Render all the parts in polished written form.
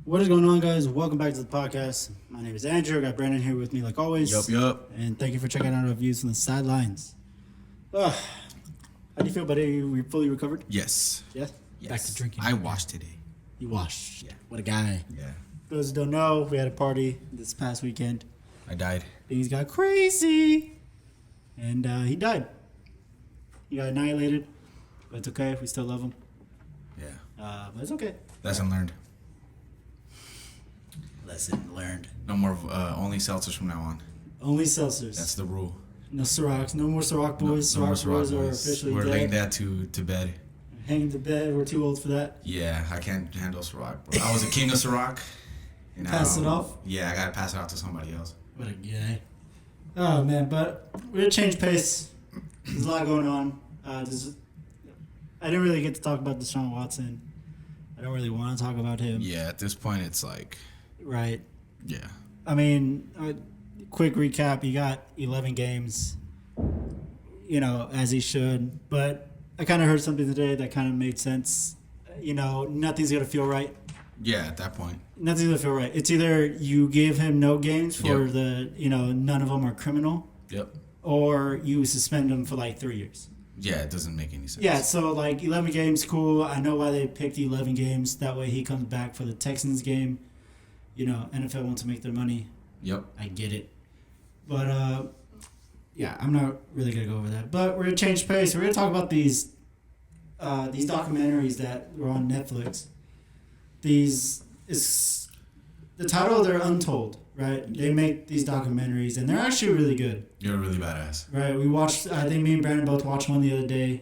What is going on, guys? Welcome back to the podcast. My name is Andrew. I got Brandon here with me, like always. Yup. And thank you for checking out our views from the sidelines. How do you feel, buddy? We fully recovered? Yes. Yeah? Yes. Back to drinking. I washed today. You washed. Yeah. What a guy. Yeah. For those who don't know, we had a party this past weekend. I died. Things got crazy. And he died. He got annihilated. But it's okay. We still love him. Yeah. But it's okay. Lesson learned. Lesson learned. No more only seltzers from now on. Only seltzers. That's the rule. No Cirocs. No more Ciroc boys. No more Ciroc boys are boys. officially We're dead. laying that to bed. Hanging to bed. We're too old for that. Yeah, I can't handle Ciroc, bro. I was a king of Ciroc. And Pass it off? Yeah, I gotta pass it off to somebody else. What a guy. Oh, man. But we're going to change pace. There's a lot going on. I didn't really get to talk about Deshaun Watson. I don't really want to talk about him. Yeah, at this point, it's like... Right. Yeah. I mean, quick recap. He got 11 games, as he should. But I kind of heard something today that kind of made sense. Nothing's going to feel right. Yeah, at that point. Nothing's going to feel right. It's either you give him no games for none of them are criminal. Yep. Or you suspend him for like 3 years. Yeah, it doesn't make any sense. Yeah, so like 11 games, cool. I know why they picked 11 games. That way he comes back for the Texans game. NFL wants to make their money. Yep. I get it. But, I'm not really going to go over that. But we're going to change pace. We're going to talk about these documentaries that were on Netflix. The title, they're Untold, right? They make these documentaries, and they're actually really good. You're really badass. Right, we watched. I think me and Brandon both watched one the other day.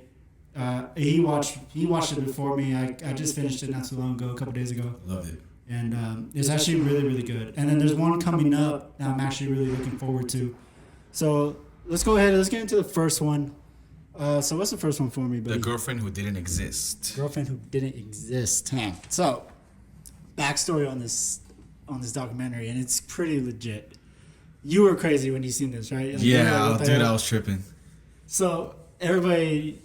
He watched it before me. I just finished it not too long ago, a couple days ago. Loved it. And it's actually really, really good. And then there's one coming up that I'm actually really looking forward to. So let's go ahead. Let's get into the first one. So what's the first one for me, buddy? The girlfriend who didn't exist. Girlfriend who didn't exist. So backstory on this documentary, and it's pretty legit. You were crazy when you seen this, right? Like, yeah, dude, I was tripping. So everybody,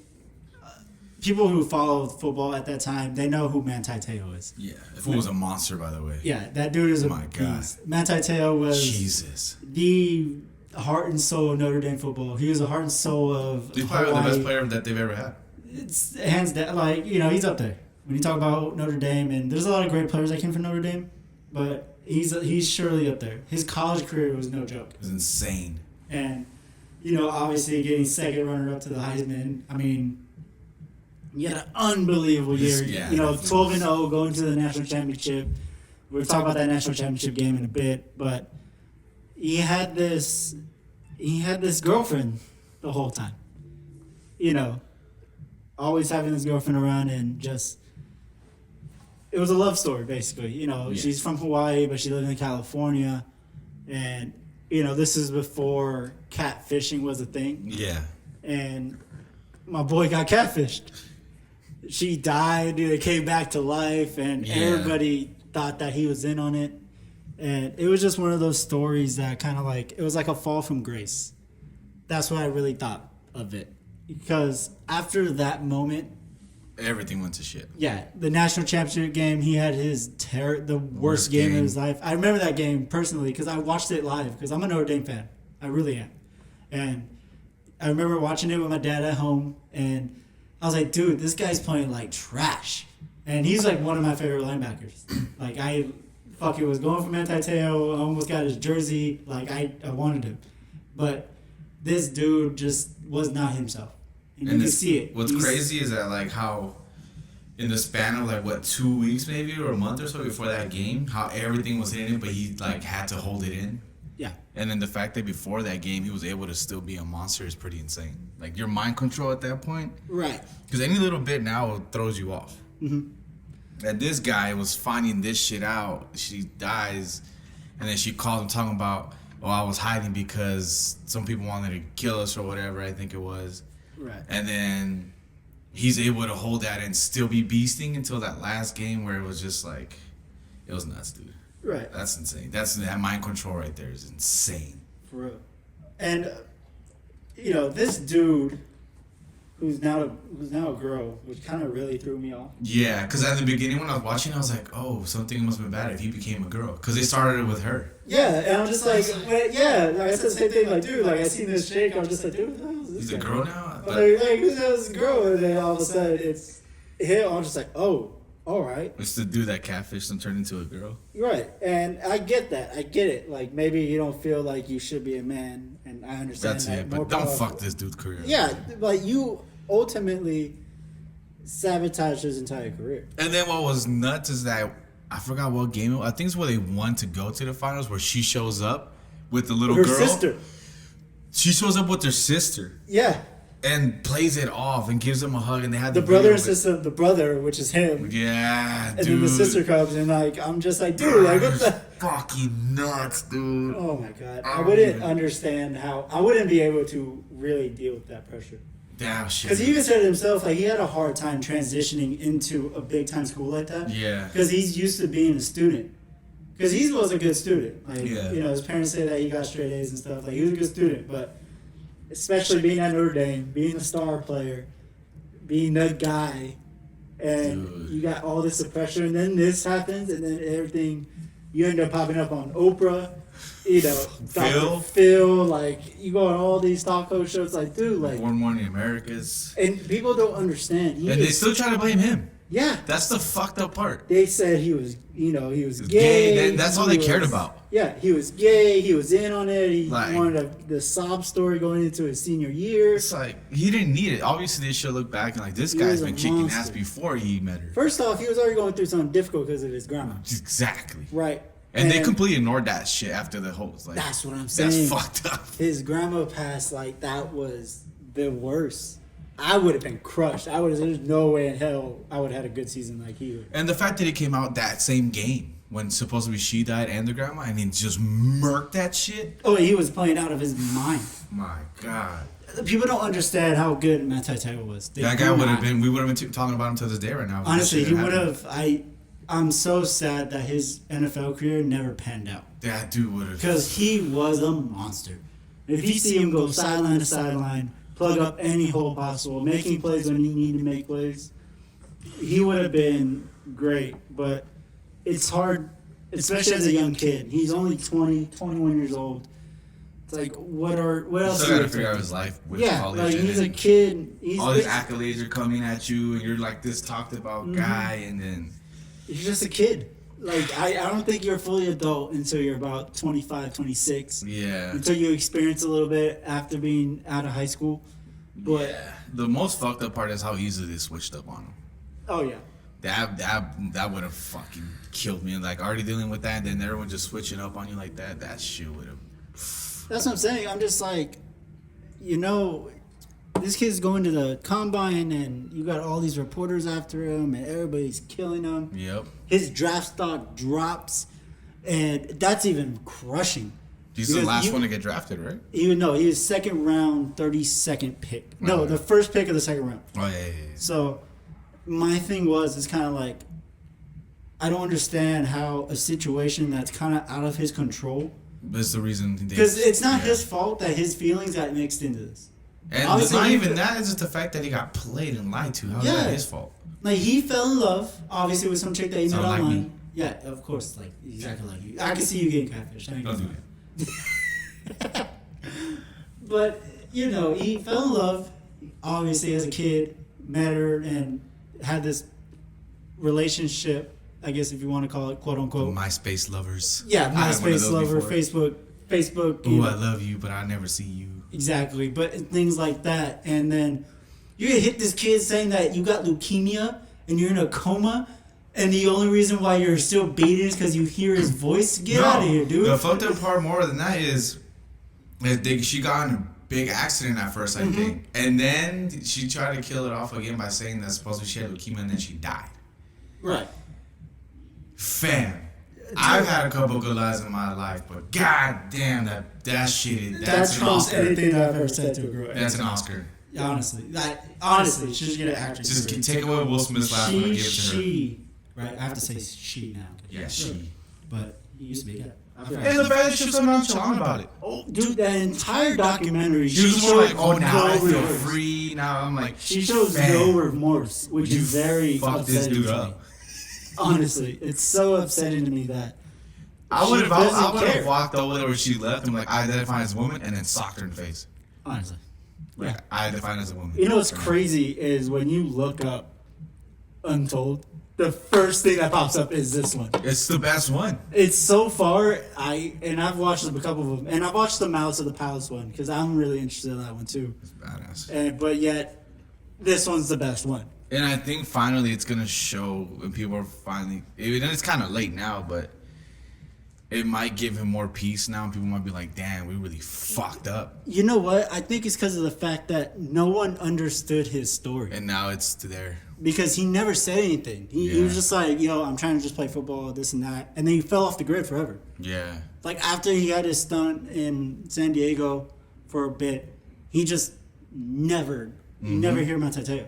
people who followed football at that time, they know who Manti Te'o is. Yeah, if it was a monster, by the way. Yeah, that dude is a beast. Manti Te'o was the heart and soul of Notre Dame football. He was the heart and soul of He's Hawaii. probably the best player that they've ever had. It's hands down, he's up there. When you talk about Notre Dame, and there's a lot of great players that came from Notre Dame, but he's surely up there. His college career was no joke. It was insane. And, obviously getting second runner-up to the Heisman, I mean, he had an unbelievable year. Yeah, 12-0 going to the national championship. We'll talk about that national championship game in a bit, but he had this girlfriend the whole time. Always having this girlfriend around, and just it was a love story, basically. She's from Hawaii, but she lived in California. And, this is before catfishing was a thing. Yeah. And my boy got catfished. She died. They came back to life, and everybody thought that he was in on it. And it was just one of those stories that kind of it was like a fall from grace. That's what I really thought of it. Because after that moment, everything went to shit. Yeah, the national championship game, he had the worst game of his life. I remember that game personally because I watched it live because I'm a Notre Dame fan. I really am. And I remember watching it with my dad at home, and I was like, dude, this guy's playing like trash. And he's like one of my favorite linebackers. I was going for Manti Te'o. I almost got his jersey. I wanted him. But this dude just was not himself. And you can see it. What's crazy is that how in the span of 2 weeks maybe or a month or so before that game, how everything was hitting him, but he had to hold it in. Yeah. And then the fact that before that game he was able to still be a monster is pretty insane. Your mind control at that point. Right. Because any little bit now throws you off. Mm-hmm. And this guy was finding this shit out. She dies, and then she calls him talking about, I was hiding because some people wanted to kill us or whatever, I think it was. Right. And then he's able to hold that and still be beasting until that last game where it was just it was nuts, dude. Right. That's insane. That mind control right there is insane. For real. And, this dude who's now a girl, which kind of really threw me off. Yeah, because at the beginning when I was watching, I was like, oh, something must have been bad if he became a girl. Because they started it with her. Yeah, and I'm just like, yeah, like I said the same thing, like, dude, like, I seen this chick, I'm just like, dude, what the hell is this He's guy? a girl now? Like, who's this girl? And then all of a sudden, it's him, I'm just like, oh, all right. It's the dude that catfished and turned into a girl. Right, and I get that. I get it. Like, maybe you don't feel like you should be a man, and I understand That's that. it, but don't fuck this dude's career. Yeah, like, you ultimately sabotage his entire career. And then what was nuts is that, I forgot what game it was. I think it's where they won to go to the finals, where she shows up with the little Her girl. sister. She shows up with her sister. Yeah. And plays it off and gives him a hug, and they had The brother and sister, the brother, which is him. Yeah, and dude. then the sister comes, and like, I'm just like, dude, like, what the? Fucking nuts, dude. Oh my god. I wouldn't understand how, I wouldn't be able to really deal with that pressure. Damn shit. Because he even said it himself, like, he had a hard time transitioning into a big time school like that. Yeah. Because he's used to being a student. Because he was a good student. Like, Yeah. you know, his parents say that he got straight A's and stuff. Like, he was a good student, but especially being at Notre Dame, being a star player, being the guy, and Dude. you got all this pressure, and then this happens, and then everything, you end up popping up on Oprah, you know, Dr. Phil, like, you go on all these talk shows, like, dude, like, One Morning Americas. and people don't understand. And they still try to blame him. Yeah. That's the fucked up part. They said he was, you know, he was Gay. gay. That's all he they cared was- about. Yeah, he was gay. He was in on it. He Like- wanted the sob story going into his senior year. It's like, he didn't need it. Obviously, they should look back and like, this He guy's was a been kicking monster. ass before he met her. First off, he was already going through something difficult because of his grandma. Exactly. Right. And they completely ignored that shit after the host. Like, That's what I'm saying. That's fucked up. His grandma passed, like, that was the worst. I would have been crushed. There's no way in hell I would have had a good season like he would. And the fact that it came out that same game when supposedly she died and the grandma, and he just murked that shit. Oh, he was playing out of his mind. My God. People don't understand how good Matt Titanic was. They That do guy would not. have been, we would have been talking about him to this day right now. Honestly, he would have. I'm so sad that his NFL career never panned out. That dude would have. Because he was a monster. If you see him go sideline to sideline, plug up any hole possible, making plays when he needed to make plays, he would have been great. But it's hard, especially as a young kid. He's only 20, 21 years old. It's like, what else? Still got to figure out his life with Yeah, college. like and he's a then kid. all these accolades are coming at you, and you're like this talked about Mm-hmm. guy, and then He's just a kid. Like, I don't think you're fully adult until you're about 25, 26. yeah. Until you experience a little bit after being out of high school. But, Yeah. The most fucked up part is how easily they switched up on him. oh yeah. That would have fucking killed me. Like already dealing with that, and then everyone just switching up on you like that. That shit would have. That's what I'm saying. I'm just like, you know, this kid's going to the combine and you got all these reporters after him and everybody's killing him. Yep. His draft stock drops, and that's even crushing. He's the Because last one to get drafted, right? He was second round, 32nd pick. No, the first pick of the second round. Oh yeah. So my thing it's kind of like, I don't understand how a situation that's kind of out of his control, That's the reason. because it's not his fault that his feelings got mixed into this. And Obviously, not he even could- that. It's just the fact that he got played and lied to. How's Yeah. that his fault? Like, he fell in love, obviously, with some chick that he met Sound like online. me. Yeah, of course, like exactly like you. I can see you getting catfish. I ain't Don't do gonna that. lie. But you know, he fell in love, obviously, as a kid, met her, and had this relationship. I guess if you want to call it, quote unquote. MySpace lovers. Yeah, I had one of MySpace those lover, before. Facebook. you Ooh, know. I love you, but I never see you. Exactly, but things like that, and then you get hit this kid saying that you got leukemia and you're in a coma, and the only reason why you're still beating is because you hear his voice. Get out of here, dude. The fucked up part more than that is she got in a big accident at first, I think, and then she tried to kill it off again by saying that supposedly she had leukemia and then she died. Right. Fam. I've had a couple good lives in my life, but god damn that shit. That's an trumps Oscar. anything that I've ever said to a girl. That's an Oscar. Honestly, she should get an actress. Just take away Will Smith's laugh and give it to her. Right? I have to say she now. Yeah, she. But He used to be. Yeah. And the fact that she was so nonchalant about it. Oh, dude, that entire documentary. She was more like, oh, now I feel remorse. free. Now I'm like, She shows man, no remorse, which is very fuck this upsetting dude to me. up. Honestly, it's so upsetting to me that I she would doesn't care. have walked over there where she left and like, I identify as a woman, and then socked her in the face. Honestly, Like, yeah. I identify as a woman. You know what's crazy is when you look up Untold, the first thing that pops up is this one. It's the best one. It's so far, I've watched a couple of them, and I've watched the Malice of the Palace one because I'm really interested in that one too. It's badass. But yet, this one's the best one. And I think finally it's gonna show when people are finally. Even it's kind of late now, but it might give him more peace now. And people might be like, "Damn, we really fucked up." You know what? I think it's because of the fact that no one understood his story. And now it's there. Because he never said anything. He was just like, I'm trying to just play football, this and that. And then he fell off the grid forever. Yeah. Like, after he had his stunt in San Diego for a bit, he just never hear him on Tateo.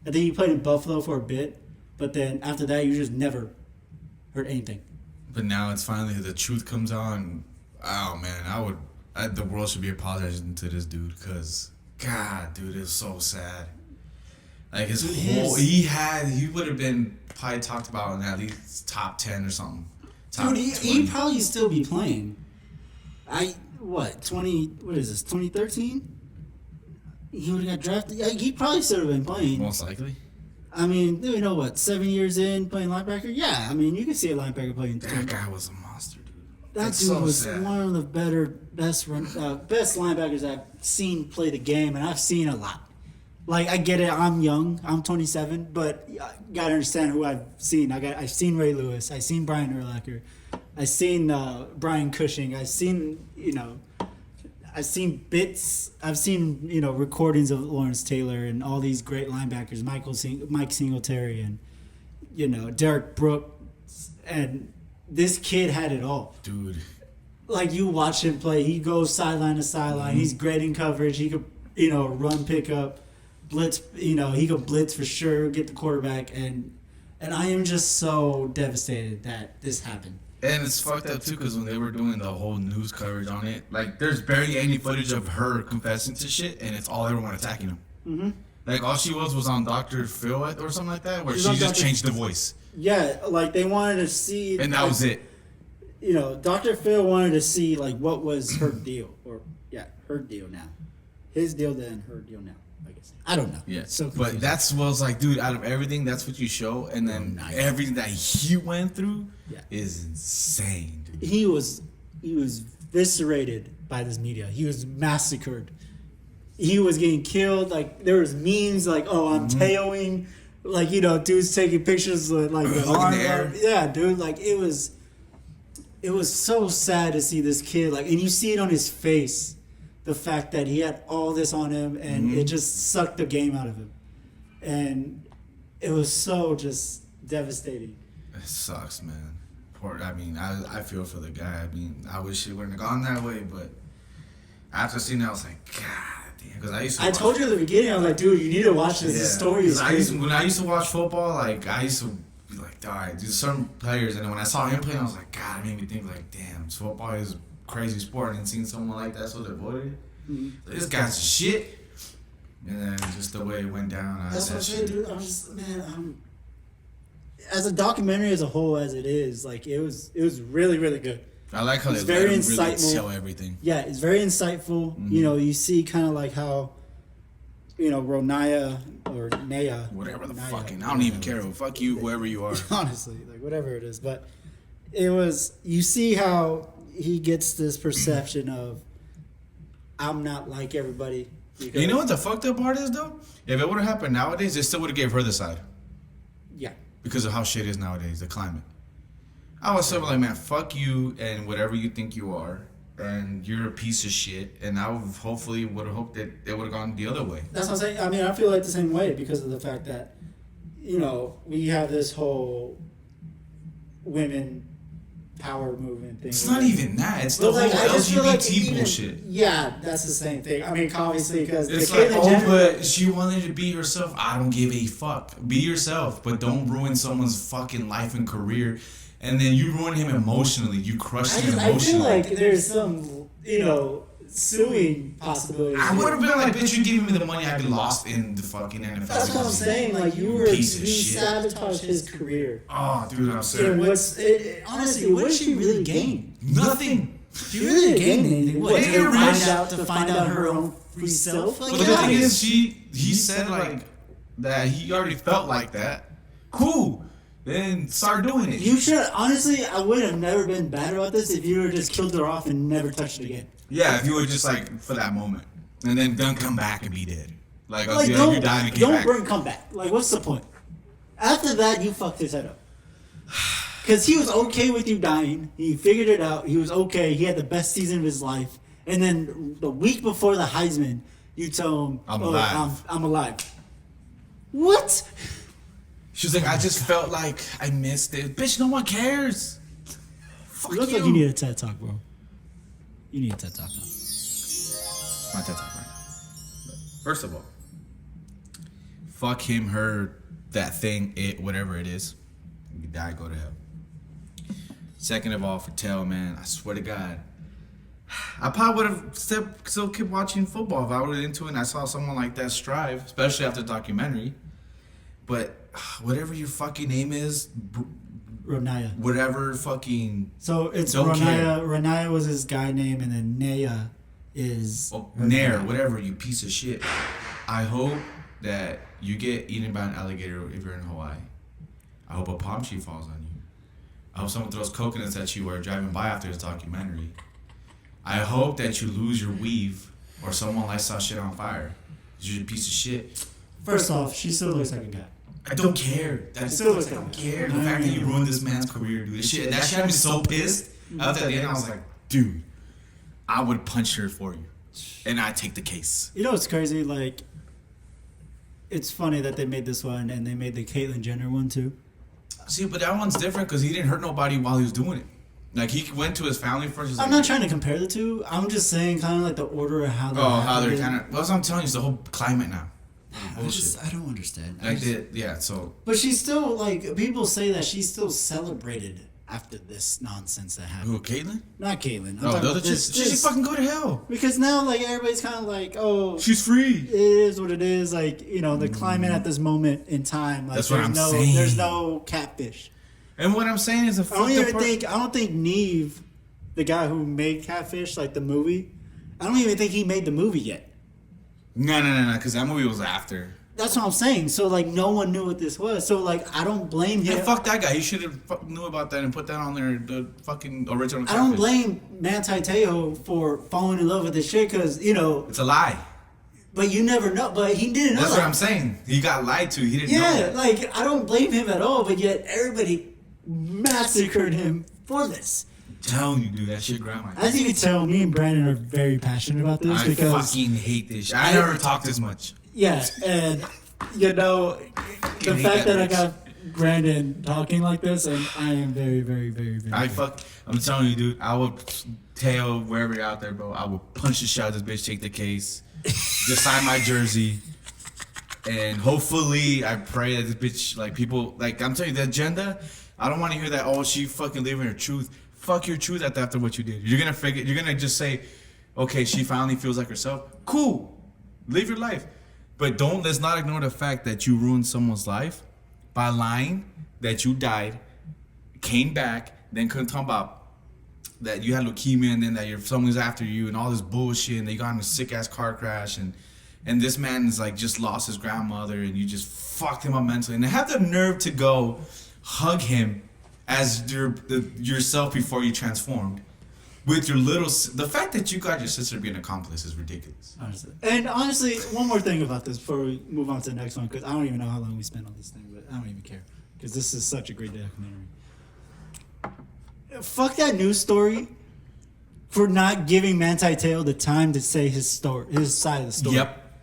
I think he played in Buffalo for a bit, but then after that, you just never heard anything. But now it's finally the truth comes on. Oh man, the world should be apologizing to this dude because God, dude, it's so sad. Like he would have been probably talked about in at least top 10 or something. Dude, he'd probably still be playing. 2013? He would have got drafted. He probably still have been playing. Most likely. I mean, 7 years in playing linebacker? Yeah, I mean, you can see a linebacker playing. That guy was a monster, dude. That dude was one of the best linebackers I've seen play the game, and I've seen a lot. Like, I get it, I'm young, I'm 27, but you gotta understand who I've seen. I've seen Ray Lewis, I've seen Brian Urlacher, I've seen Brian Cushing, I've seen bits, I've seen recordings of Lawrence Taylor and all these great linebackers, Mike Singletary and Derek Brooks, and this kid had it all, dude. Like, you watch him play, he goes sideline to sideline, he's great in coverage, he could run, pick up, blitz, he could blitz for sure, get the quarterback, and I am just so devastated that this happened. And it's fucked up too because when they were doing the whole news coverage on it, like, there's barely any footage of her confessing to shit, and it's all everyone attacking him. Mm-hmm. Like, all she was on Dr. Phil or something like that, where she just changed the voice. Yeah, like, they wanted to see, and that was it. Dr. Phil wanted to see, like, what was her deal, her deal now, his deal then, her deal now. I don't know. Yeah. So but that's what I was like, dude, out of everything, that's what you show. And then everything that he went through is insane, dude. He was eviscerated by this media. He was massacred. He was getting killed. Like, there was memes like, oh, I'm tailing. Like, dudes taking pictures with, like, the arm. Yeah, dude. Like, it was so sad to see this kid. Like, and you see it on his face. The fact that he had all this on him and it just sucked the game out of him. And it was so just devastating. It sucks, man. I feel for the guy. I mean, I wish it wouldn't have gone that way, but after seeing that, I was like, God damn. Because I told you at the beginning, I was like, dude, you need to watch this. Yeah. The story is crazy. When I used to watch football, like, I used to be like, all right, there's certain players. And then when I saw him playing, I was like, God, it made me think, like, damn, football is crazy sport, and seeing someone like that so devoted. This guy's shit. And then just the way it went down. That's what I'm saying, dude. As a documentary as a whole as it is, like, it was really, really good. I like how they very let him insightful. Really tell everything. Yeah, it's very insightful. You see kind of like how Ronaya or Naya, whatever the fucking, I don't even care. Fuck you, whoever you are. Honestly, like, whatever it is, but you see how he gets this perception of, I'm not like everybody. You know what the fucked up part is, though? If it would have happened nowadays, they still would have gave her the side. Yeah. Because of how shit is nowadays, the climate. I was so like, man, fuck you and whatever you think you are, and you're a piece of shit. And I would have hoped that it would have gone the other way. That's what I'm saying. I mean, I feel like the same way because of the fact that, we have this whole women power movement thing. It's not even that. It's the whole LGBT bullshit. Yeah, that's the same thing. I mean, obviously, because it's like, but she wanted to be herself. I don't give a fuck. Be yourself, but don't ruin someone's fucking life and career. And then you ruin him emotionally. You crush him emotionally. I feel like there's some, suing possibility. I would have been like, bitch, you gave me the money, I'd be lost in the fucking NFL. That's what I'm saying. Like, you sabotaged his career. Oh, dude, I'm sorry. Honestly, what did she really gain? Nothing. She really didn't gain anything. What, to find out her own free self? Like, but the thing is, he said, like, that he already felt like that. Cool. Then start doing it. You should, honestly, I would have never been bad about this if you would have just killed her off and never touched it again. Yeah, if you were just like for that moment, and then don't come back and be dead. Like you died and came back. Don't come back. Like, what's the point? After that, you fucked his head up. Because he was okay with you dying. He figured it out. He was okay. He had the best season of his life. And then the week before the Heisman, you tell him, I'm alive. I'm alive. What? She was like, I just felt like I missed it. Bitch, no one cares. Fuck you. Looks like you need a TED Talk, bro. You need a TED Talk. My TED Talk, right? First of all, fuck him, her, that thing, it, whatever it is. You die, go to hell. Second of all, for Tell, man, I swear to God, I probably would have still kept watching football if I were into it and I saw someone like that strive, especially after the documentary. But whatever your fucking name is, Ronaya. Whatever fucking. So it's Ronaya. Ronaya was his guy name, and then Naya is. Nair, whatever, you piece of shit. I hope that you get eaten by an alligator if you're in Hawaii. I hope a palm tree falls on you. I hope someone throws coconuts at you while driving by after this documentary. I hope that you lose your weave or someone lights that shit on fire. You're a piece of shit. First off, she still looks like a guy. I don't care. I don't care. The fact that you ruined this man's career, dude. That shit had me so pissed. After the end, I was like, dude, I would punch her for you. And I'd take the case. You know what's crazy? Like, it's funny that they made this one and they made the Caitlyn Jenner one too. See, but that one's different because he didn't hurt nobody while he was doing it. Like, he went to his family first. I'm not trying to compare the two. I'm just saying kind of like the order of how they're kind of... Well, that's what I'm telling you. It's the whole climate now. I don't understand. So... But she's still, like, people say that she's still celebrated after this nonsense that happened. Who, Caitlyn? Not Caitlyn. She should fucking go to hell. Because now, like, everybody's kind of like, oh... She's free. It is what it is. Like, the climate at this moment in time. Like, that's what I'm saying. There's no catfish. And what I'm saying is I don't think Neve, the guy who made Catfish, like the movie, I don't even think he made the movie yet. No, because that movie was after. That's what I'm saying. So, like, no one knew what this was. So, like, I don't blame him. Yeah, fuck that guy. He should have knew about that and put that on the fucking original Catfish. I don't blame Manti Te'o for falling in love with this shit because, it's a lie. But you never know. But he didn't know. That's what I'm saying. He got lied to. He didn't know. Yeah, like, I don't blame him at all. But yet, everybody massacred him for this. I'm telling you, dude, that shit grabbed my... As you can tell, me and Brandon are very passionate about this because I fucking hate this shit. I never talked this much. Yeah, and the fact that I got Brandon talking like this, and I am very, very, very, very... I'm telling you, dude, I would tail wherever you're out there, bro. I would punch the shit out of this bitch, take the case, just sign my jersey. And hopefully, I pray that this bitch, like, people, like, I'm telling you, the agenda, I don't want to hear that, oh, she fucking living her truth. Fuck your truth after what you did. You're gonna just say, okay, she finally feels like herself. Cool. Live your life. But let's not ignore the fact that you ruined someone's life by lying that you died, came back, then couldn't talk about that you had leukemia and then that someone's after you and all this bullshit and they got in a sick ass car crash and this man is like just lost his grandmother and you just fucked him up mentally and they have the nerve to go hug him as yourself before you transformed. With your the fact that you got your sister to be an accomplice is ridiculous. Honestly, one more thing about this before we move on to the next one, because I don't even know how long we spent on this thing, but I don't even care, because this is such a great documentary. Fuck that news story for not giving Manti Te'o the time to say his side of the story. Yep.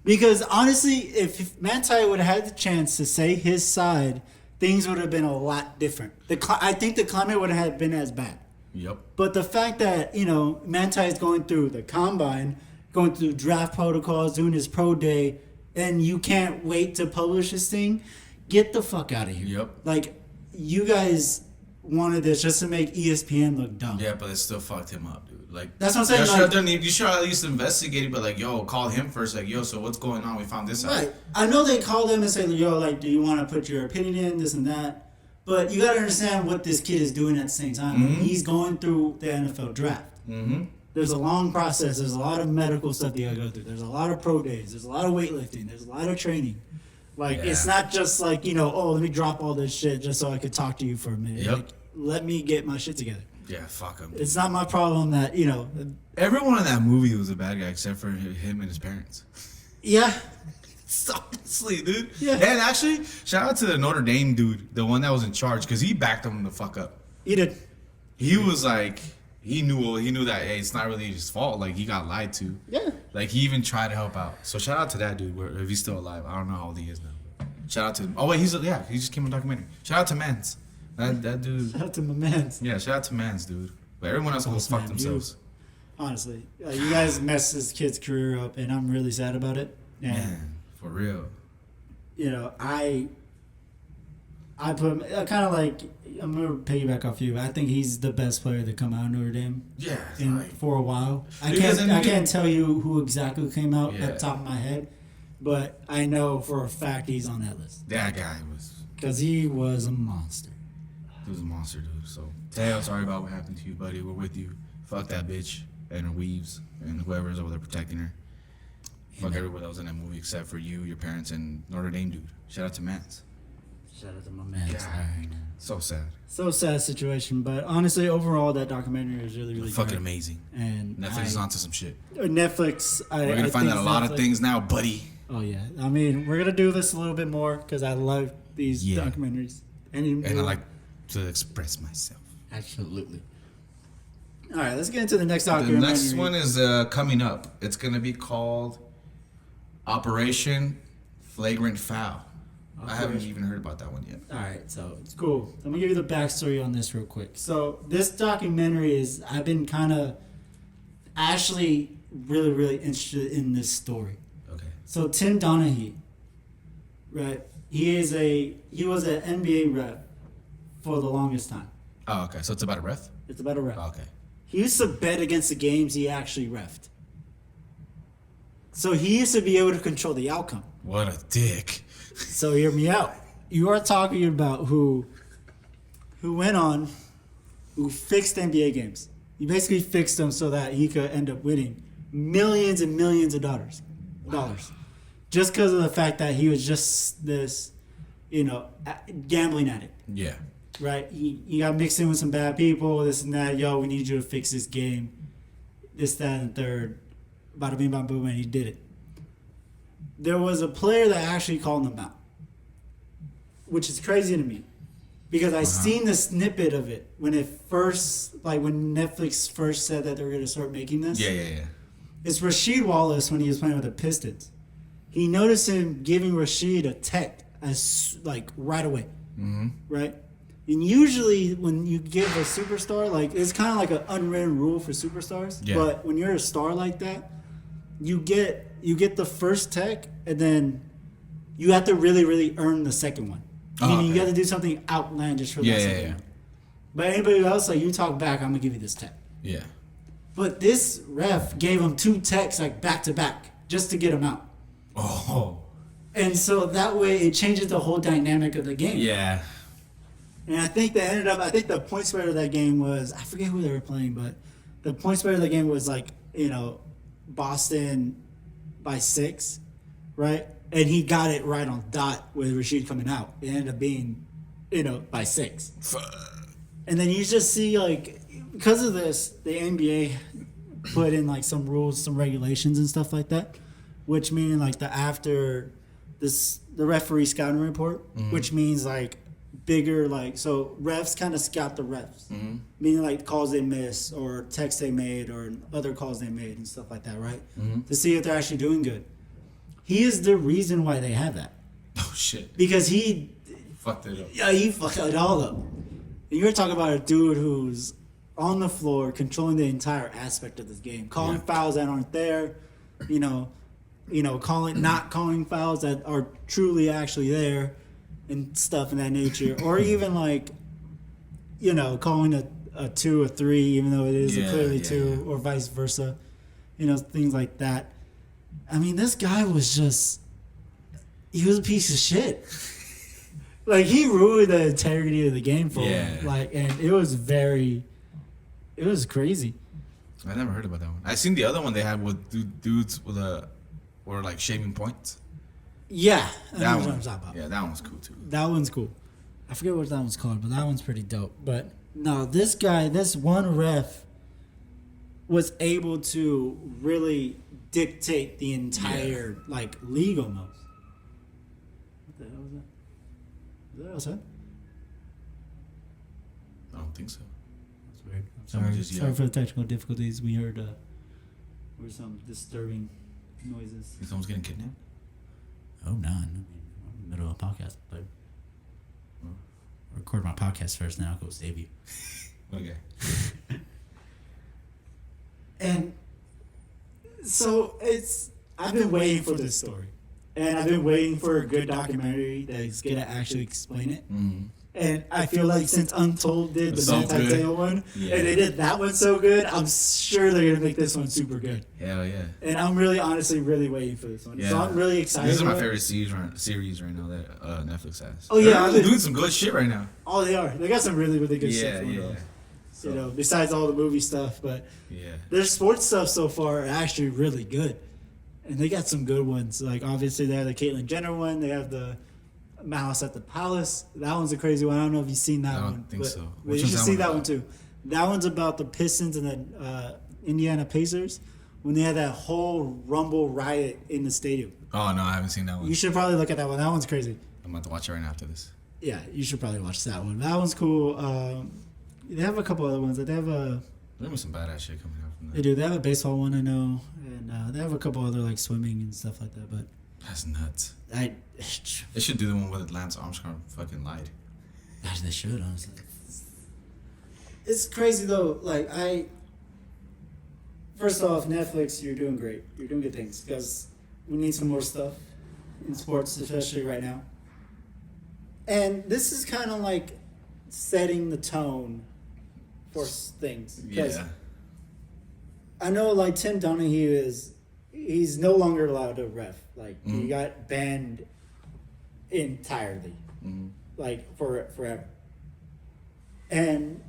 Because honestly, if Manti would have had the chance to say his side things would have been a lot different. I think the climate would have been as bad. Yep. But the fact that, Manti is going through the combine, going through draft protocols, doing his pro day, and you can't wait to publish this thing, get the fuck out of here. Yep. Like, you guys wanted this just to make ESPN look dumb. Yeah, but it still fucked him up, dude. Like, that's what I'm saying. You should at least investigate it, but like, yo, call him first. Like, yo, so what's going on? We found this out. Right. I know they called him and said, yo, like, do you want to put your opinion in, this and that? But you got to understand what this kid is doing at the same time. Mm-hmm. He's going through the NFL draft. Mm-hmm. There's a long process. There's a lot of medical stuff you got to go through. There's a lot of pro days. There's a lot of weightlifting. There's a lot of training. Like, it's not just like, let me drop all this shit just so I could talk to you for a minute. Yep. Like, let me get my shit together. Yeah, fuck him. It's not my problem that, Everyone in that movie was a bad guy except for him and his parents. Yeah. Honestly, dude. Yeah. And actually, shout out to the Notre Dame dude, the one that was in charge, because he backed him the fuck up. He did. He was like, he knew that, hey, it's not really his fault. Like, he got lied to. Yeah. Like, he even tried to help out. So shout out to that dude, if he's still alive. I don't know how old he is now. Shout out to him. Oh, wait, he just came on a documentary. Shout out to Mans. That dude. Shout out to my mans. Yeah, shout out to Mans, dude. But everyone else will fuck themselves. Honestly, you guys messed this kid's career up, and I'm really sad about it. And, Man, for real. I put kind of like, I'm gonna piggyback off you. I think he's the best player to come out of Notre Dame. Yeah, for a while. I can't tell you who exactly came out at the top of my head, but I know for a fact he's on that list. That guy was, because he was a monster. He was a monster, dude. So, Teo, sorry about what happened to you, buddy. We're with you. Fuck that bitch and her weaves and whoever's over there protecting her. Fuck everyone that was in that movie except for you, your parents, and Notre Dame dude. Shout out to Mans. Shout out to my man. So sad. So sad situation, but honestly, overall, that documentary was really, really fucking great. Amazing. And Netflix is onto some shit. Netflix. We're gonna find out a lot of things now, buddy. Oh yeah, I mean, we're gonna do this a little bit more because I love these documentaries. And I like to express myself. Absolutely. All right, let's get into the next documentary. The next one is coming up. It's gonna be called Operation Flagrant Foul. I haven't even heard about that one yet. All right, so it's cool. I'm gonna give you the backstory on this real quick. So this documentary is, I've been kind of actually really, really interested in this story. Okay. So Tim Donaghy, right? He was an NBA rep for the longest time. Oh, okay. So it's about a ref? It's about a ref. Oh, okay. He used to bet against the games he actually refed. So he used to be able to control the outcome. What a dick. So hear me out. You are talking about who fixed NBA games. He basically fixed them so that he could end up winning millions and millions of dollars. Just because of the fact that he was just this, gambling addict. Yeah. Right? He got mixed in with some bad people, this and that. Yo, we need you to fix this game. This, that, and third. Bada bing, bada boom, and he did it. There was a player that actually called him out, which is crazy to me, because I seen the snippet of it when Netflix first said that they were going to start making this. Yeah. It's Rasheed Wallace when he was playing with the Pistons. He noticed him giving Rasheed a tech right away, right? And usually when you give a superstar, it's kind of like an unwritten rule for superstars. Yeah. But when you're a star like that, you get the first tech, and then you have to really, really earn the second one. Meaning you have to do something outlandish for that second one. But anybody else, you talk back, I'm gonna give you this tech. Yeah. But this ref gave him 2 techs back to back just to get him out. Oh. And so that way it changes the whole dynamic of the game. Yeah. And I think the point spread of that game was, I forget who they were playing, but the point spread of the game was Boston by 6, right? And he got it right on dot with Rasheed coming out. It ended up being, by 6. And then you just see, because of this, the NBA put in, some rules, some regulations and stuff like that, which mean, the referee scouting report, which means, bigger, so refs kind of scout the refs, meaning calls they miss or texts they made or other calls they made and stuff like that, right? To see if they're actually doing good. He is the reason why they have that. Oh shit! Because he fucked it up. Yeah, he fucked it all up. And you're talking about a dude who's on the floor controlling the entire aspect of this game, calling fouls that aren't there, not calling fouls that are truly actually there, and stuff in that nature, or even like, calling a 2 or 3 even though it is clearly 2, or vice versa, things like that. I mean, this guy was he was a piece of shit. Like, he ruined the integrity of the game for him. Like, and it was crazy. I never heard about that one. I seen the other one they had with dudes were like shaving points. Yeah, that one. What I'm talking about. Yeah, that one's cool too. That one's cool. I forget what that one's called, but that one's pretty dope. But no, this one ref was able to really dictate the entire league almost. What the hell was that? Is that outside? I don't think so. That's weird. Sorry for the technical difficulties. We heard some disturbing noises. Think someone's getting kidnapped? Oh, no. I mean, we're in the middle of a podcast, but record my podcast first, then I'll go save you. Okay. And so I've been waiting for this story. And I've been waiting for a good documentary that's going to actually explain it. Mm-hmm. And I feel like since Untold did the Manti-Te'o one, and they did that one so good, I'm sure they're going to make this one super good. Hell yeah. And I'm really, honestly, really waiting for this one. Yeah. So I'm really excited. This is my favorite series right now that Netflix has. Oh, yeah. They're doing some good shit right now. Oh, they are. They got some really, really good shit going on. So, besides all the movie stuff, but their sports stuff so far are actually really good. And they got some good ones. Like, obviously, they have the Caitlyn Jenner one. They have the Malice at the Palace. That one's a crazy one. I don't know if you've seen that one. I don't think so. You should see that one, too. That one's about the Pistons and the Indiana Pacers when they had that whole Rumble riot in the stadium. Oh, no, I haven't seen that one. You should probably look at that one. That one's crazy. I'm about to watch it right after this. Yeah, you should probably watch that one. That one's cool. They have a couple other ones. They have There was some badass shit coming out from that. They do. They have a baseball one, I know, and they have a couple other swimming and stuff like that. But that's nuts. They should do the one with Lance Armstrong fucking lied. Gosh, they should, honestly. It's crazy though. First off, Netflix, you're doing great. You're doing good things because we need some more stuff in sports, especially right now. And this is kind of setting the tone for things. Yeah. I know, Tim Donahue he's no longer allowed to ref. He got banned entirely. Mm-hmm. Forever. And,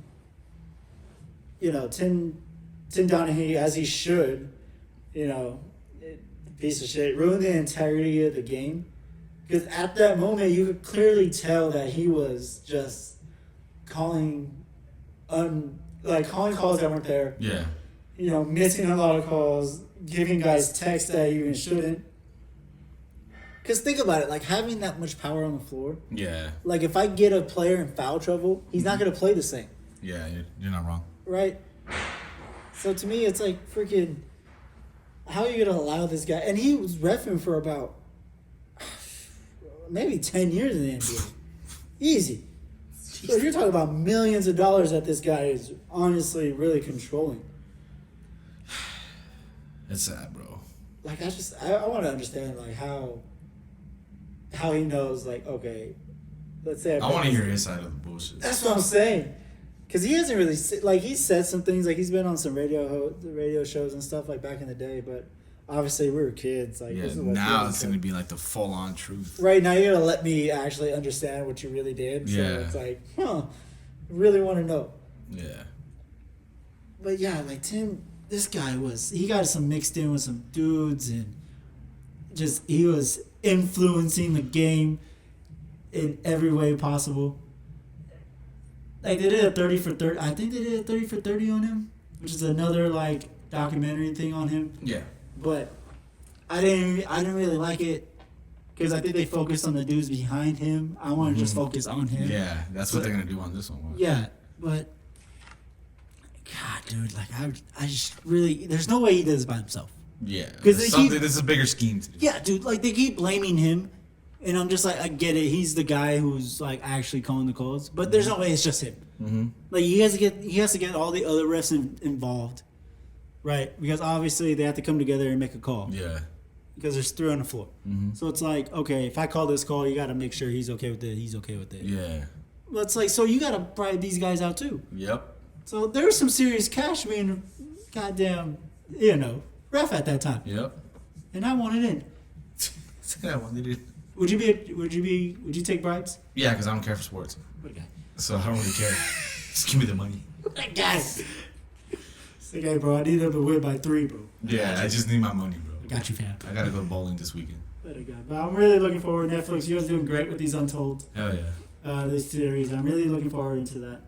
Tim Donahue, as he should, piece of shit, ruined the integrity of the game. Because at that moment, you could clearly tell that he was just calling calls that weren't there. Yeah. Missing a lot of calls, giving guys texts that you even shouldn't. Because think about it, having that much power on the floor. Yeah. If I get a player in foul trouble, he's not going to play the same. Yeah, you're not wrong. Right? So to me, it's freaking, how are you going to allow this guy? And he was reffing for about maybe 10 years in the NBA. Easy. So you're talking about millions of dollars that this guy is honestly really controlling. It's sad, bro. I want to understand how he knows okay, let's say I want to hear his side of the bullshit. That's what I'm saying, because he hasn't really he said some things he's been on some radio shows and stuff back in the day, but obviously we were kids. Now it's gonna be the full on truth. Right now you're gonna let me actually understand what you really did. So it's really want to know. Yeah. But yeah, Tim, this guy he got some mixed in with some dudes and he was influencing the game in every way possible. They did a 30 for 30. I think they did a 30 for 30 on him, which is another documentary thing on him. Yeah. But I didn't really like it because I think they focused on the dudes behind him. I want to just focus on him. Yeah, that's what they're gonna do on this one. Yeah, but God, dude, I just really, there's no way he did this by himself. Yeah, because this is a bigger scheme to do. Yeah, dude, they keep blaming him, And I'm just like, I get it. He's the guy who's like actually calling the calls, but there's no way it's just him. Mm-hmm. Like he has to get all the other refs involved, right? Because obviously they have to come together and make a call. Yeah. Because there's 3 on the floor. Mm-hmm. So it's like, okay, if I call this call, you got to make sure he's okay with it. He's okay with it. Yeah. Well, it's like, so you got to bribe these guys out too. Yep. So there's some serious cash being goddamn, ref at that time. Yep. And I wanted in. I wanted it. Would you take bribes? Yeah, because I don't care for sports. What a guy. So I don't really care. Just give me the money. That guy. It's like, hey, bro, I need them to win by 3, bro. Yeah, I just need my money, bro. I got you, fam. I gotta go bowling this weekend. What a guy. But I'm really looking forward. Netflix, you guys doing great with these Untold. Hell yeah. This series. I'm really looking forward to that.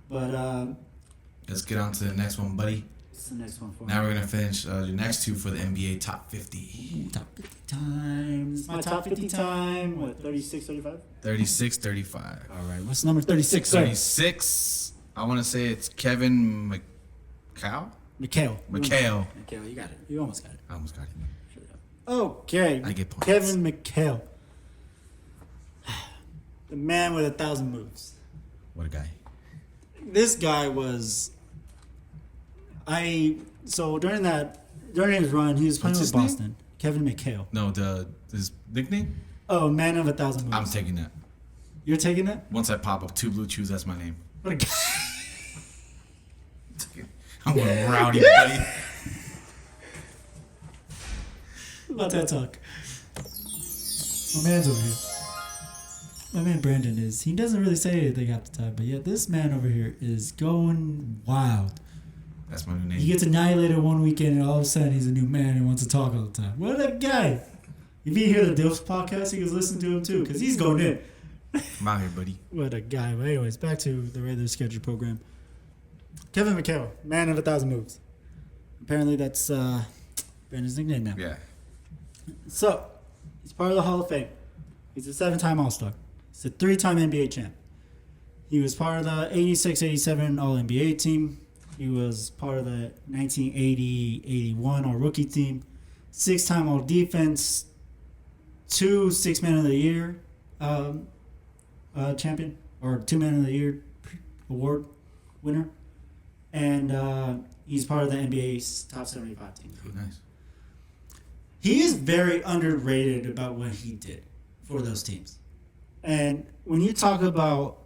But let's get on to the next one, buddy. what's the next one for Now me? we're gonna finish the next 2 for the NBA top 50. Top 50 times. My top 50 time. What, 36, 35? 36, 35. All right. What's number 36, sir? 36. I want to say it's Kevin McHale. McHale. McHale. McHale, you got it. You almost got it. I almost got it. Okay. I get points. Kevin McHale. The man with 1,000 moves. What a guy. This guy was. So during his run, he was playing What's with his name? Boston. Kevin McHale. No, his nickname? Oh, man of 1,000 moves. I'm taking that. You're taking that? Once I pop up 2 blue chews, that's my name. What a guy. I'm going rowdy, buddy. About that talk. My man's over here. My man Brandon is. He doesn't really say anything half the time, but yet this man over here is going wild. That's my new name. He gets annihilated one weekend, and all of a sudden he's a new man and wants to talk all the time. What a guy! If you hear the Dilfs podcast, you can listen to him too, because he's going in. I'm out here, buddy. What a guy. But anyways, back to the regular schedule program. Kevin McHale, man of 1,000 moves. Apparently that's Brandon's nickname now. Yeah. So, he's part of the Hall of Fame. He's a 7-time All-Star. He's a 3-time NBA champ. He was part of the 86-87 All-NBA team. He was part of the 1980-81 All-Rookie team. 6-time All-Defense. 2 Six-Man of the Year champion. Or 2-Man of the Year award winner. And he's part of the NBA's top 75 team. Oh, nice. He is very underrated about what he did for those teams. And when you talk about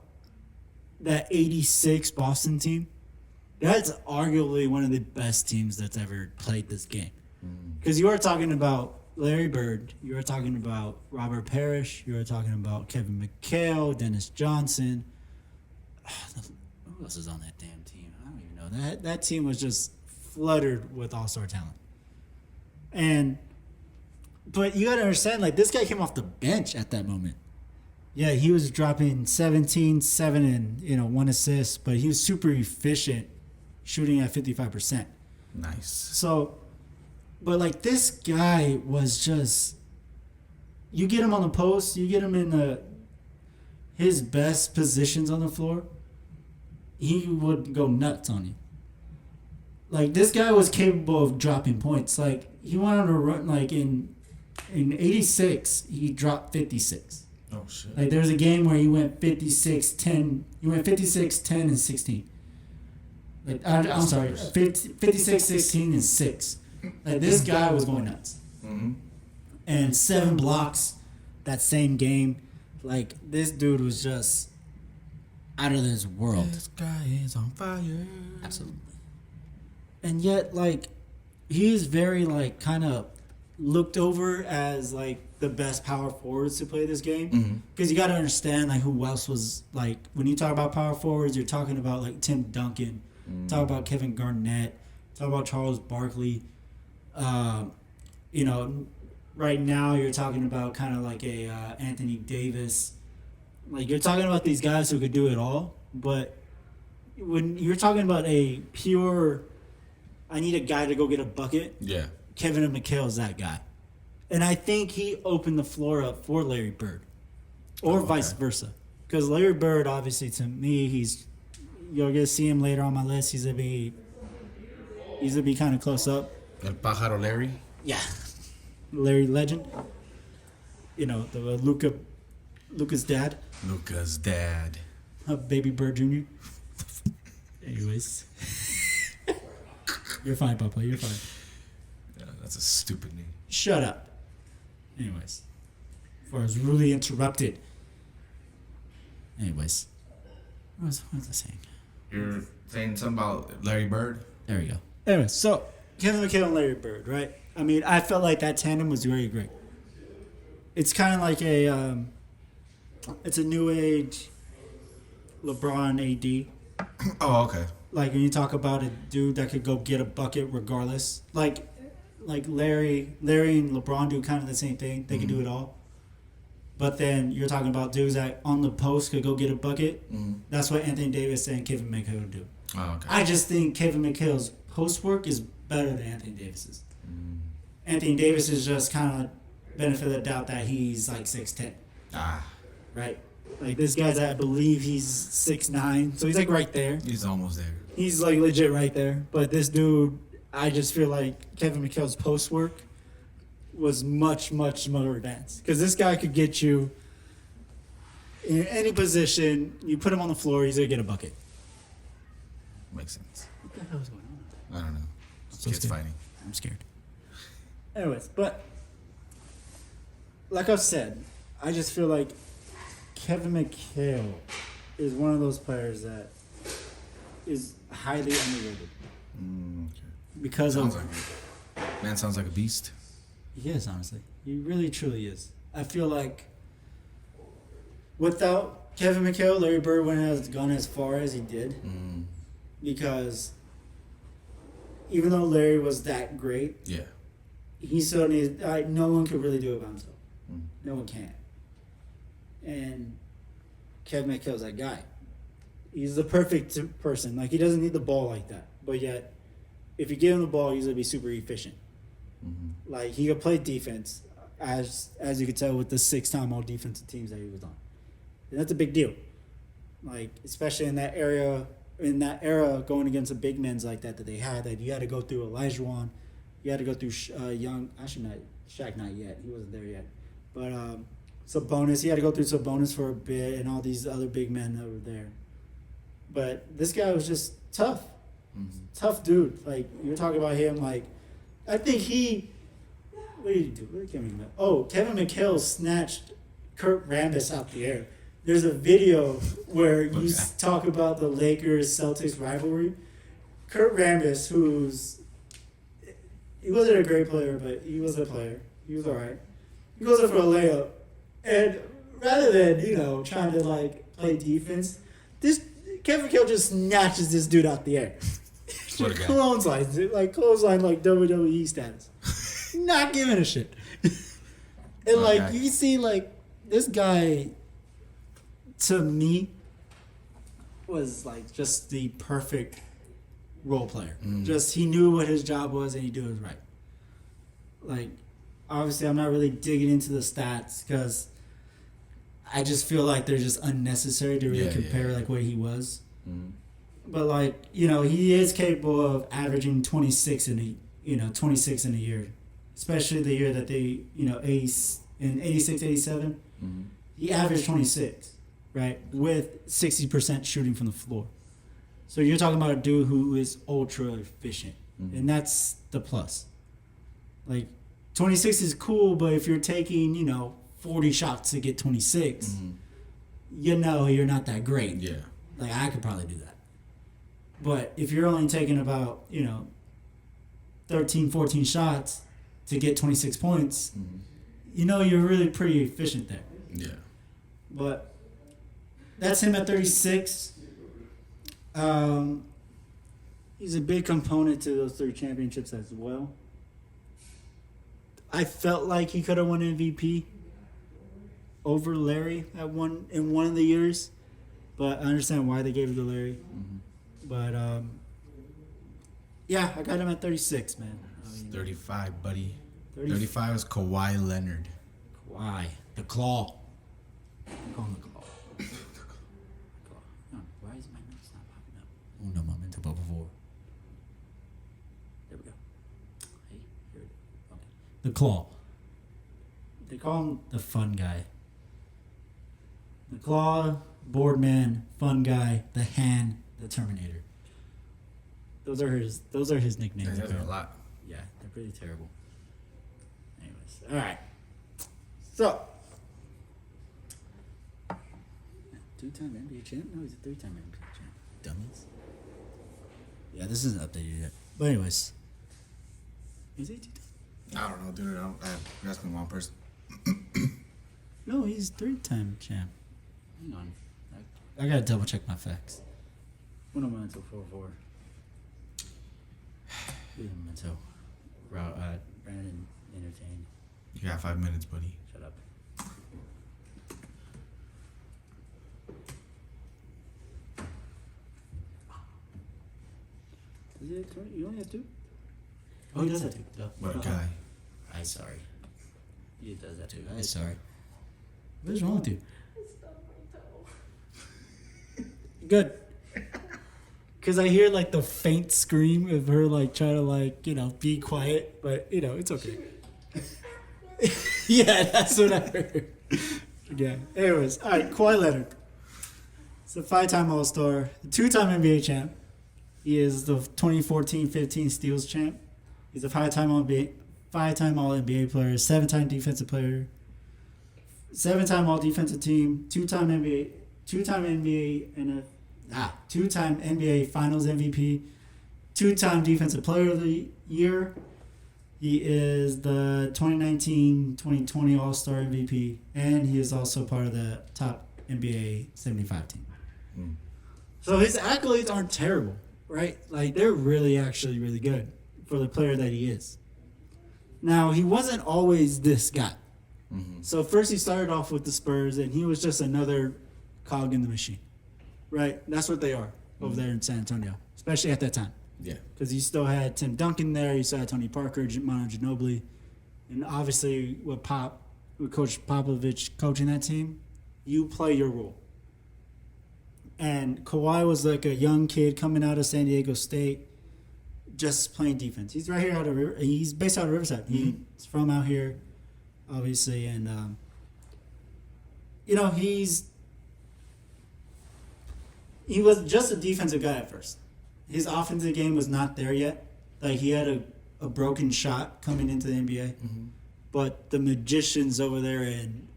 that 86 Boston team, that's arguably one of the best teams that's ever played this game. Because you are talking about Larry Bird, you are talking about Robert Parrish, you are talking about Kevin McHale, Dennis Johnson. Who else is on that damn team? I don't even know. That team was just flooded with all-star talent. But you got to understand, like, this guy came off the bench at that moment. Yeah, he was dropping 17, 7, and 1 assist, but he was super efficient, shooting at 55%. Nice. So, but like this guy was just, you get him on the post, you get him in his best positions on the floor, he would go nuts on you. Like, this guy was capable of dropping points. Like, he went on a run, like in 86, he dropped 56. Oh, shit. Like, there's a game where he went 56, 10. He went 56, 10, and 16. Like, I'm sorry, 56, 16, and 6. Like, this guy was going nuts. Mm-hmm. And 7 blocks that same game. Like, this dude was just out of this world. This guy is on fire. Absolutely. And yet, like, he's very, like, kind of looked over as, like, the best power forwards to play this game. Because you got to understand, like, who else was, like, when you talk about power forwards, you're talking about, like, Tim Duncan, talk about Kevin Garnett, talk about Charles Barkley. Right now you're talking about kind of like a Anthony Davis. Like, you're talking about these guys who could do it all, but when you're talking about a pure, I need a guy to go get a bucket, Yeah. Kevin McHale is that guy. And I think he opened the floor up for Larry Bird, or vice versa. Because Larry Bird, obviously, to me, you're going to see him later on my list. He's going to be kind of close up. El Pájaro Larry. Yeah. Larry Legend. the Luca's dad, Luca's dad. Baby Bird Jr. Anyways, you're fine, Papa. You're fine. Yeah, that's a stupid name. Shut up. Anyways, before I was really interrupted. Anyways, what was I saying? You're saying something about Larry Bird? There we go. Anyways, so Kevin McHale and Larry Bird, right? I mean, I felt like that tandem was very great. It's kind of like it's a new age LeBron AD. Oh, okay. Like when you talk about a dude that could go get a bucket regardless, like Larry and LeBron do kind of the same thing. They can do it all. But then you're talking about dudes that on the post could go get a bucket. That's what Anthony Davis and Kevin McHale do. Oh, okay. I just think Kevin McHale's post work is better than Anthony Davis's. Anthony Davis is just kind of benefit of the doubt that he's like 6'10". Right? Like this guy's, I believe he's 6'9", so he's like right there. He's almost there. He's like legit right there. But this dude, I just feel like Kevin McHale's post work was much, much more advanced. Because this guy could get you in any position. You put him on the floor, he's going to get a bucket. Makes sense. What the hell is going on? I don't know. So Kids scared. fighting. I'm scared. Anyways, but like I said, I just feel like Kevin McHale is one of those players that is highly underrated. Okay. Because Sounds of... Man sounds like a beast. He is, honestly. He really, truly is. I feel like without Kevin McHale, Larry Bird wouldn't have gone as far as he did. Because even though Larry was that great, he still needs... no one could really do it by himself. No one can. And Kevin McHale's that guy. He's the perfect person. Like, he doesn't need the ball like that. But yet, if you give him the ball, he's going to be super efficient. Like, he could play defense, as you could tell with the 6-time all defensive teams that he was on. And that's a big deal. Like, especially in that era, going against the big men like that they had, that you had to go through Olajuwon, you had to go through Shaq not yet. He wasn't there yet. But Sabonis, he had to go through Sabonis for a bit and all these other big men that were there. But this guy was just tough. Tough dude. Like, you're talking about him, like, I think what did he do? What did Kevin McHale? Oh, Kevin McHale snatched Kurt Rambis out the air. There's a video where you talk about the Lakers-Celtics rivalry. Kurt Rambis, he wasn't a great player, but he was a player. He was all right. He goes up for a layup, and rather than, trying to, like, play defense, Kevin McHale just snatches this dude out the air. Clothesline, like WWE status. Not giving a shit. And, you see, this guy, to me, was, just the perfect role player. Just, he knew what his job was, and he did it right. Obviously, I'm not really digging into the stats, because I just feel like they're just unnecessary to really compare, what he was. But, he is capable of averaging 26 in a year. Especially the year that they, in 86, 87, he averaged 26, right? With 60% shooting from the floor. So you're talking about a dude who is ultra efficient. And that's the plus. 26 is cool, but if you're taking, 40 shots to get 26, you're not that great. Yeah. I could probably do that. But if you're only taking about, 13, 14 shots to get 26 points, you're really pretty efficient there. Yeah. But that's him at 36. He's a big component to those 3 championships as well. I felt like he could have won MVP over Larry in one of the years, but I understand why they gave it to Larry. But I got him at 36, man. 35, buddy. 35 is Kawhi Leonard. Kawhi, the Claw. I call him the Claw. Why is my notes not popping up? Oh no, momento por favor. There we go. Hey, here it is. Okay. The Claw. call him the fun guy. The Claw, Boardman, Fun Guy, the Hand, the Terminator. Those are his nicknames. That's a lot. Yeah, they're pretty terrible. Anyways, all right. So, 2-time NBA champ? No, he's a 3-time NBA champ. Dummies. Yeah, this isn't updated yet. But anyways, is he 2-time? I don't know, dude. You're asking the wrong person. No, he's 3-time champ. Hang on. I gotta double check my facts. Uno momento, 4-4. Uno momento. Brandon entertained. You got 5 minutes, buddy. Shut up. Is it 20? You only have 2? Oh, he does have 2. What a guy. I'm sorry. He does that too. I'm sorry. What is wrong with you? Good. Because I hear like the faint scream of her like trying to like, be quiet. But, it's okay. Yeah, that's what I heard. Yeah. Anyways, all right, Kawhi Leonard. He's a 5-time All-Star, 2-time NBA champ. He is the 2014-15 Steals champ. He's a 5-time All-NBA player, 7-time defensive player, 7-time All-Defensive Team, 2-time NBA Finals MVP, 2-time Defensive Player of the Year. He is the 2019-2020 All-Star MVP, and he is also part of the top NBA 75 team. Mm. So his accolades aren't terrible, right? Like, they're really actually really good for the player that he is. Now, he wasn't always this guy. Mm-hmm. So first he started off with the Spurs, and he was just another cog in the machine, right? That's what they are over there in San Antonio, especially at that time. Yeah. Because you still had Tim Duncan there, you still had Tony Parker, Manu Ginobili, and obviously with Coach Popovich coaching that team, you play your role. And Kawhi was like a young kid coming out of San Diego State, just playing defense. He's right here he's based out of Riverside. Mm-hmm. He's from out here, obviously, and he was just a defensive guy at first. His offensive game was not there yet. Like, he had a broken shot coming into the NBA. Mm-hmm. But the magicians over there in,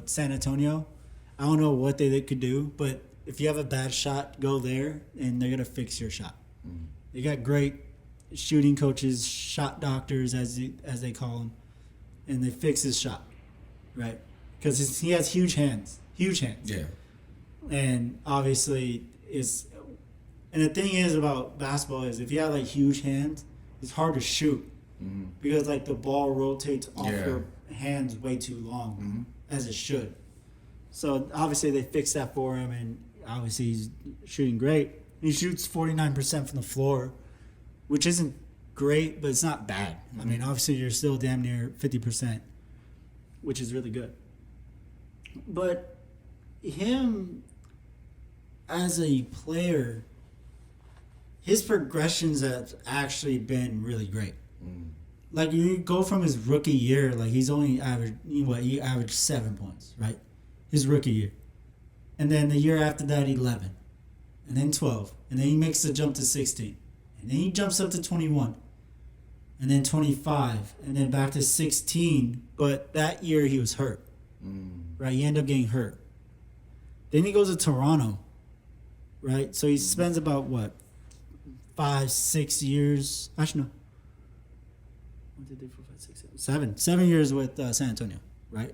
San Antonio, I don't know what they could do, but if you have a bad shot, go there, and they're going to fix your shot. Mm-hmm. They got great shooting coaches, shot doctors, as they call them, and they fix his shot, right? Because he has huge hands. Yeah. And obviously, and the thing is about basketball is if you have like huge hands, it's hard to shoot because like the ball rotates off your hands way too long, as it should. So obviously they fixed that for him, and obviously he's shooting great. He shoots 49% from the floor, which isn't great, but it's not bad. I mean, obviously you're still damn near 50%, which is really good. But him as a player, his progressions have actually been really great. Like, you go from his rookie year, like he's only he averaged 7 points, right? His rookie year. And then the year after that, 11. And then 12. And then he makes the jump to 16. And then he jumps up to 21. And then 25. And then back to 16. But that year he was hurt. Right? He ended up getting hurt. Then he goes to Toronto. Right? So he spends about, 5-6 years. Actually, no. 1, 2, 3, 4, 5, 6, 7. 7 years with San Antonio, right?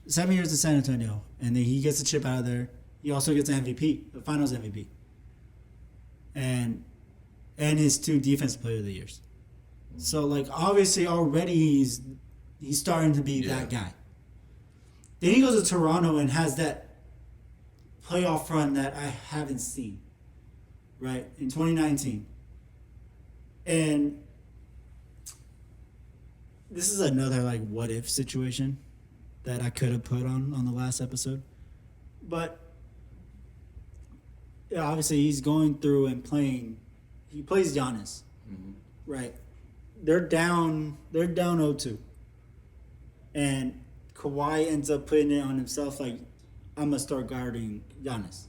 7 years with San Antonio. And then he gets a chip out of there. He also gets an MVP, the finals MVP. And his 2 defensive player of the years. So, like, obviously already he's starting to be that guy. Then he goes to Toronto and has that playoff run that I haven't seen, right, in 2019. And this is another, like, what-if situation that I could have put on the last episode. But, yeah, obviously he's going through and playing. He plays Giannis, right? They're down 0-2. And Kawhi ends up putting it on himself like, I'm going to start guarding Giannis.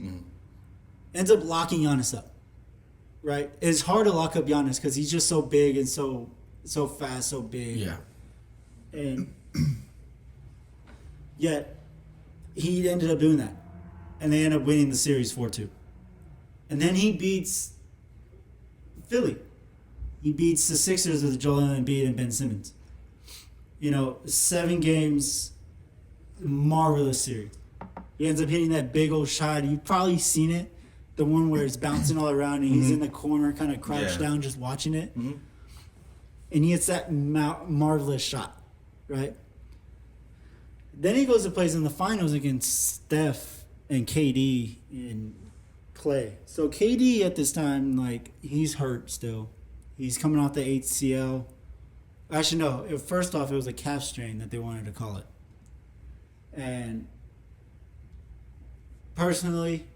Ends up locking Giannis up, right? It's hard to lock up Giannis because he's just so big and so fast, so big. Yeah. And yet, he ended up doing that. And they end up winning the series 4-2. And then he beats Philly. He beats the Sixers with Joel Embiid and Ben Simmons. 7 games, marvelous series. He ends up hitting that big old shot. You've probably seen it. The one where it's bouncing all around and he's in the corner kind of crouched down just watching it. And he hits that marvelous shot, right? Then he goes to plays in the finals against Steph and KD and Clay. So KD at this time, like, he's hurt still. He's coming off the ACL. Actually, no. First off, it was a calf strain that they wanted to call it. And personally,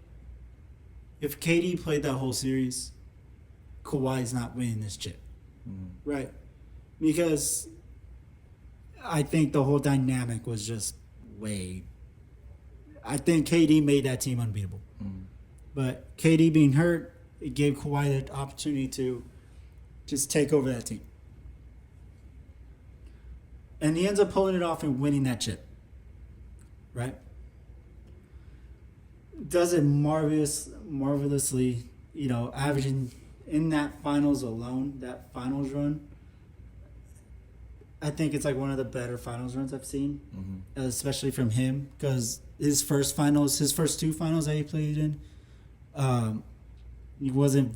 if KD played that whole series, Kawhi's not winning this chip. Right? Because I think the whole dynamic was just I think KD made that team unbeatable. But KD being hurt, it gave Kawhi the opportunity to just take over that team. And he ends up pulling it off and winning that chip. Right? Does it marvelously, averaging in that finals alone, that finals run. I think it's like one of the better finals runs I've seen, especially from him, because his first 2 finals that he played in, he wasn't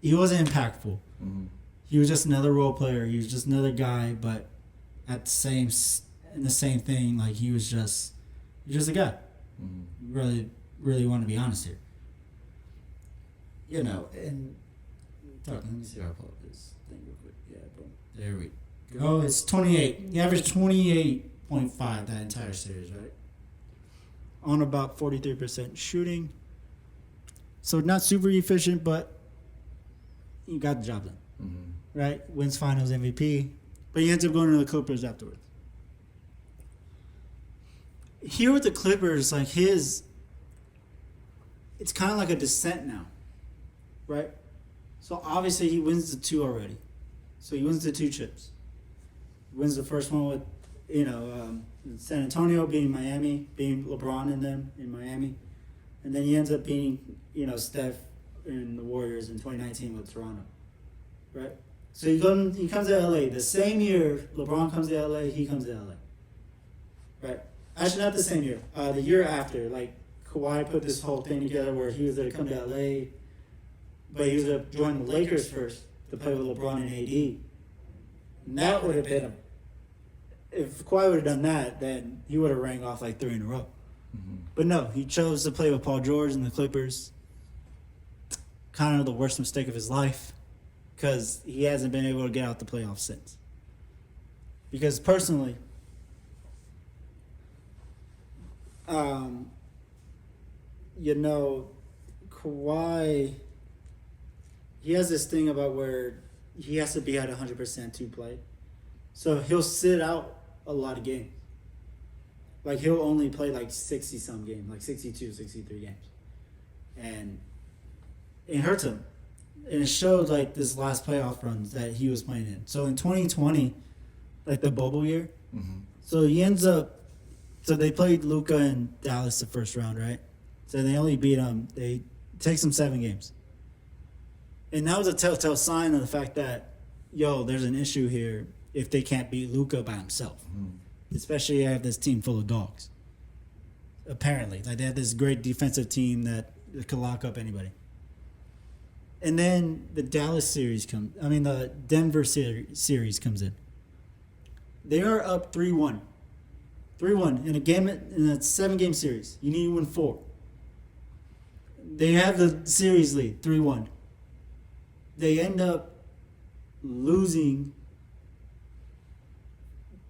impactful. He was just another role player. He was just another guy, but in the same thing, like he was just a guy. Really, really want to be honest here. And let me see if I pull up this thing real quick. Yeah, boom. There we go. It's 28. He averaged 28.5 that entire series, right? On about 43% shooting. So not super efficient, but he got the job done. Right? Wins finals MVP. But he ends up going to the Clippers afterwards. Here with the Clippers, like it's kind of like a descent now. Right? So obviously he wins the 2 already. So he wins the 2 chips. He wins the first one with, San Antonio beating Miami, beating LeBron and them in Miami. And then he ends up beating, Steph and the Warriors in 2019 with Toronto. Right? So he comes to LA. The same year LeBron comes to LA, he comes to LA. Right? Actually, not the same year. The year after, like, Kawhi put this whole thing together where he was going to come to LA, but he was going to join the Lakers first to play with LeBron and AD. And that would have been him. If Kawhi would have done that, then he would have rang off like 3 in a row. But no, he chose to play with Paul George and the Clippers. Kind of the worst mistake of his life, because he hasn't been able to get out the playoffs since. Because personally, Kawhi, he has this thing about where he has to be at 100% to play. So he'll sit out a lot of games. Like, he'll only play like 60-some games, like 62, 63 games. And it hurts him. And it showed, like, this last playoff runs that he was playing in. So in 2020, like the bubble year, so he ends up, so they played Luka in Dallas the first round, right? So they only beat him. It takes them 7 games. And that was a telltale sign of the fact that, there's an issue here if they can't beat Luka by himself. Especially have this team full of dogs. Apparently. Like, they have this great defensive team that could lock up anybody. And then the the Denver series comes in. They are up 3-1. 3-1 in a 7-game series. You need to win 4. They have the series lead, 3-1. They end up losing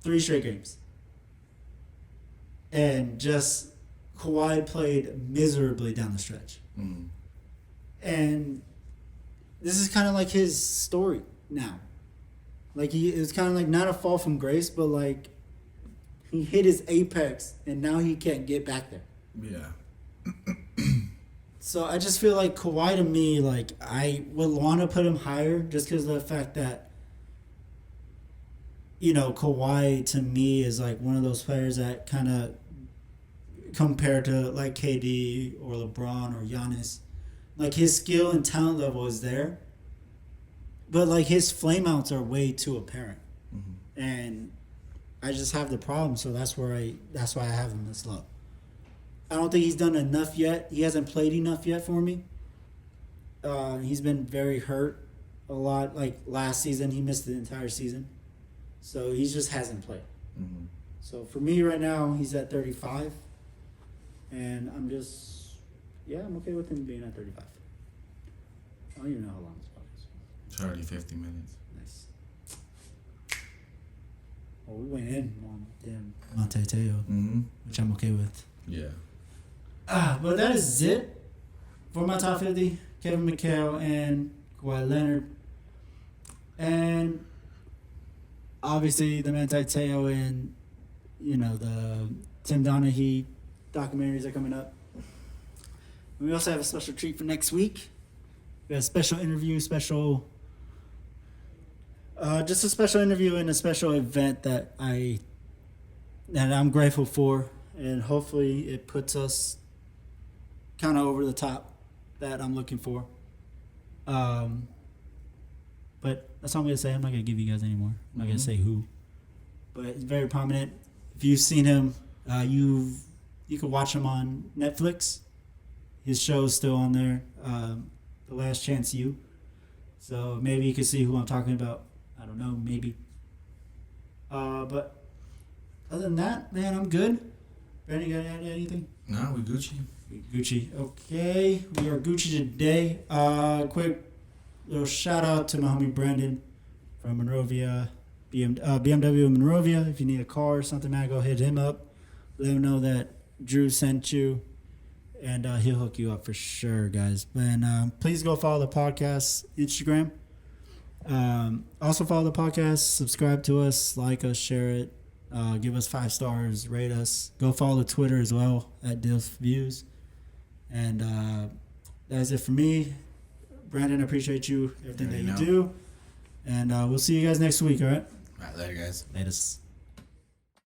3 straight games. And just Kawhi played miserably down the stretch. And this is kind of like his story now. Like it was kind of like not a fall from grace, but like he hit his apex and now he can't get back there. Yeah. So I just feel like Kawhi to me, like I would want to put him higher just because of the fact that, Kawhi to me is like one of those players that kind of compared to like KD or LeBron or Giannis, like his skill and talent level is there, but like his flameouts are way too apparent, and I just have the problem. So that's why I have him this low. I don't think he's done enough yet. He hasn't played enough yet for me. He's been very hurt a lot. Like last season, he missed the entire season, so he just hasn't played. Mm-hmm. So for me right now, he's at 35, and I'm okay with him being at 35. I don't even know how long this podcast is. It's already 50 minutes. Nice. Well, we went in on Monte Teo, which I'm okay with. Yeah. But that is it for my top 50. Kevin McHale and Kawhi Leonard. And obviously the Manti Teo and, the Tim Donaghy documentaries are coming up. We also have a special treat for next week. We have a special interview, just a special interview and a special event that I'm grateful for. And hopefully it puts us kind of over the top that I'm looking for. But that's all I'm going to say. I'm not going to give you guys any more. I'm not going to say who. But it's very prominent. If you've seen him, you can watch him on Netflix. His show is still on there. The Last Chance U. So maybe you can see who I'm talking about. I don't know, maybe. But other than that, man, I'm good. Brandon, you got to add anything? No, we Gucci. Gucci. Okay, we are Gucci today. Quick little shout out to my homie Brandon from Monrovia, BMW Monrovia. If you need a car or something, man, go hit him up. Let him know that Drew sent you, and he'll hook you up for sure, guys. And please go follow the podcast Instagram. Also follow the podcast, subscribe to us, like us, share it, give us 5 stars, rate us. Go follow Twitter as well at DilfViews. And that's it for me. Brandon, I appreciate you, everything that you do. And we'll see you guys next week, all right? All right, later, guys. Latest.